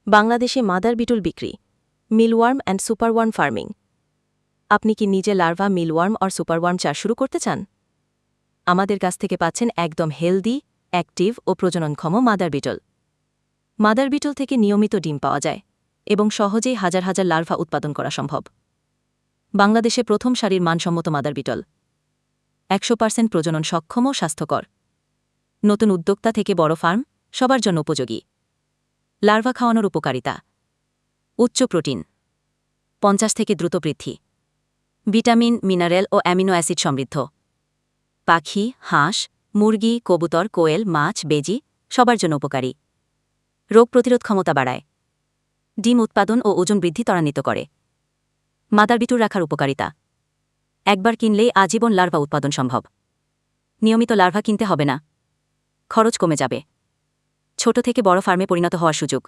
বাংলাদেশে mother beetle বিক্রি মিলওয়ার্ম and superworm farming. আপনি কি নিজে লার্ভা মিলওয়ার্ম আর সুপারওয়ার্ম চাষ শুরু করতে চান? আমাদের কাছ থেকে পাচ্ছেন একদম হেলদি, অ্যাক্টিভ ও প্রজননক্ষম মাদার বিটল। মাদার বিটল থেকে নিয়মিত ডিম পাওয়া যায় এবং সহজেই হাজার হাজার লার্ভা উৎপাদন করা সম্ভব। বাংলাদেশে প্রথম সারির মানসম্মত মাদার বিটল, 100% প্রজনন সক্ষম ও স্বাস্থ্যকর। নতুন উদ্যোক্তা থেকে বড় ফার্ম, সবার জন্য উপযোগী। লার্ভা খাওয়ানোর উপকারিতা: উচ্চ প্রোটিন, 50 থেকে দ্রুত বৃদ্ধি, ভিটামিন, মিনারেল ও অ্যামিনো অ্যাসিড সমৃদ্ধ। পাখি, হাঁস, মুরগি, কবুতর, কোয়েল, মাছ, বেজি সবার জন্য উপকারী। রোগ প্রতিরোধ ক্ষমতা বাড়ায়, ডিম উৎপাদন ও ওজন বৃদ্ধি ত্বরান্বিত করে। মাদার বিটল রাখার উপকারিতা: একবার কিনলেই আজীবন লার্ভা উৎপাদন সম্ভব। নিয়মিত লার্ভা কিনতে হবে না, খরচ কমে যাবে। ছোট থেকে বড় ফার্মে পরিণত হওয়ার সুযোগ।